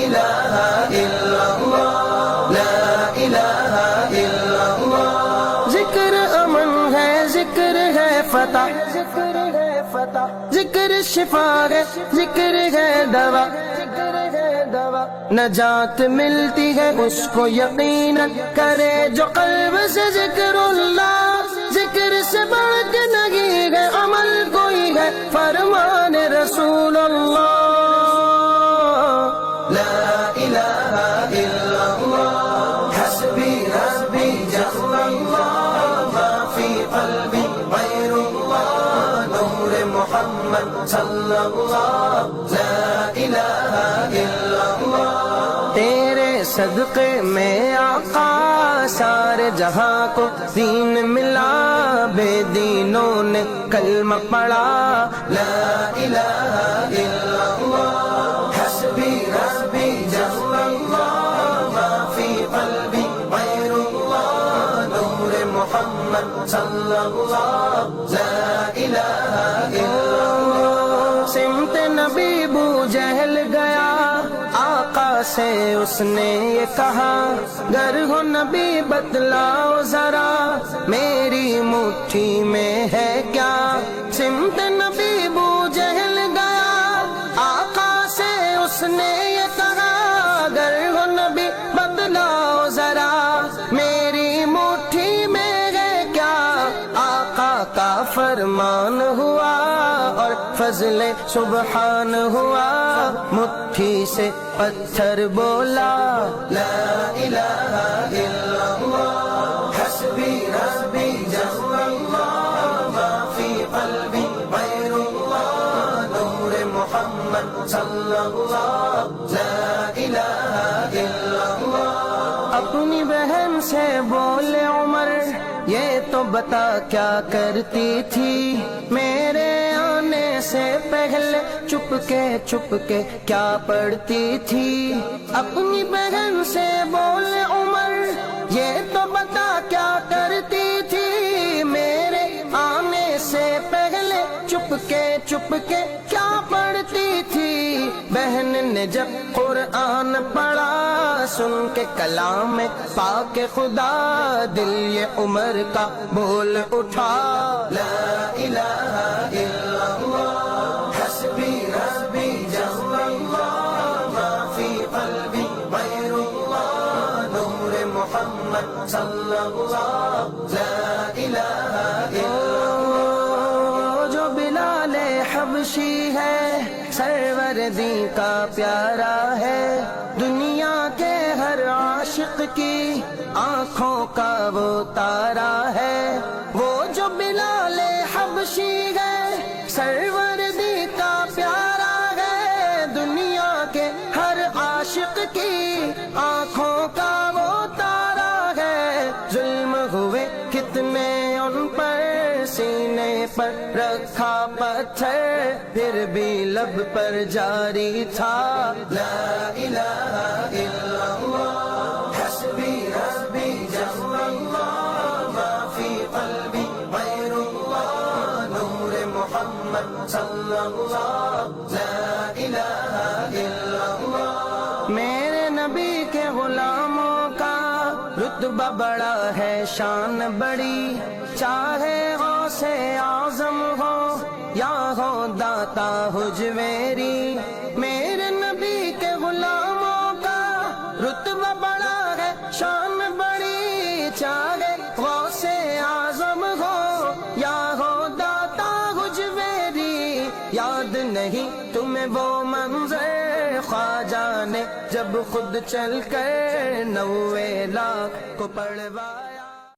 الہ الا اللہ، لا الہ الا اللہ۔ ذکر امن ہے، ذکر ہے فتح، ذکر ہے فتح، ذکر شفا ہے، ذکر ہے دوا، ذکر ہے دوا، نجات ملتی ہے اس کو یقیناً کرے جو قلب سے ذکر اللہ۔ ذکر سے بڑھ کے نہیں ہے عمل کوئی ہے، فرمان رسول اللہ، لا الہ الا اللہ، حسبی حسبی جل اللہ، ما فی قلبی غیر اللہ، نور محمد صلی اللہ، لا الہ الا اللہ۔ تیرے صدقے میں آقا سارے جہاں کو دین ملا، بے دینوں نے کلمہ پڑھا، لا الہ الا اللہ، حسبی حسبی جل اللہ، ما فی قلبی غیر اللہ، نور محمد صلی اللہ، لا الہ الا اللہ۔ سمت نبی بو جہل گیا، آقا سے اس نے یہ کہا، گر ہو نبی بتلاؤ ذرا، میری مٹھی میں ہے کیا۔ سمت نبی بو جہل گیا، آقا سے اس نے یہ کہا، گر ہو نبی بتلاؤ ذرا، میری مٹھی میں ہے کیا۔ آقا کا فرمان ہوا اور فضل سبحان ہوا، مٹھی سے پتھر بولا، لا الہ الا اللہ، حسبی حسبی جل اللہ، ما فی قلبی غیر اللہ، نور محمد صلی اللہ، لا الہ الا اللہ۔ اپنی بہن سے بولے عمر، یہ تو بتا کیا کرتی تھی، میرے آنے سے پہلے چھپ کے کیا پڑھتی تھی۔ اپنی بہن سے بولے عمر، یہ تو بتا کیا کرتی تھی، میرے آنے سے پہلے چھپ کے کیا پڑھتی تھی۔ بہن نے جب قرآن پڑھا، سن کے کلام پاک خدا، دل یہ عمر کا بول اٹھا، لا الہ الا اللہ، حسبی حسبی جل اللہ، ما فی قلبی غیر اللہ، نور محمد صلی اللہ، لا الہ الا اللہ۔ جو بلال حبشی ہے، سروردی کا پیارا ہے، دنیا کے ہر عاشق کی آنکھوں کا وہ تارا ہے۔ وہ جو بلال حبشی ہے، سروردی کا پیارا ہے، دنیا کے ہر عاشق کی آنکھوں کا وہ تارا ہے۔ ظلم ہوئے کتنے ان پر، سینے پر رکھا پتھر، پھر بھی لب پر جاری تھا، لا الہ الا اللہ، حسبی حسبی جل اللہ، ما فی قلبی غیر اللہ، نور محمد صلی اللہ، لا الہ الا اللہ۔ میرے نبی کے غلاموں کا رتبہ بڑا ہے، شان بڑی، چاہے غوث اعظم ہو یا ہو داتا حجویری، میرے نبی کے غلاموں کا رتبہ بڑا ہے، شان بڑی، چاہے غوث اعظم ہو یا ہو داتا حجویری۔ یاد نہیں تمہیں وہ منظر، خواجہ نے جب خود چل کر 90 لاکھ کو پڑھوایا۔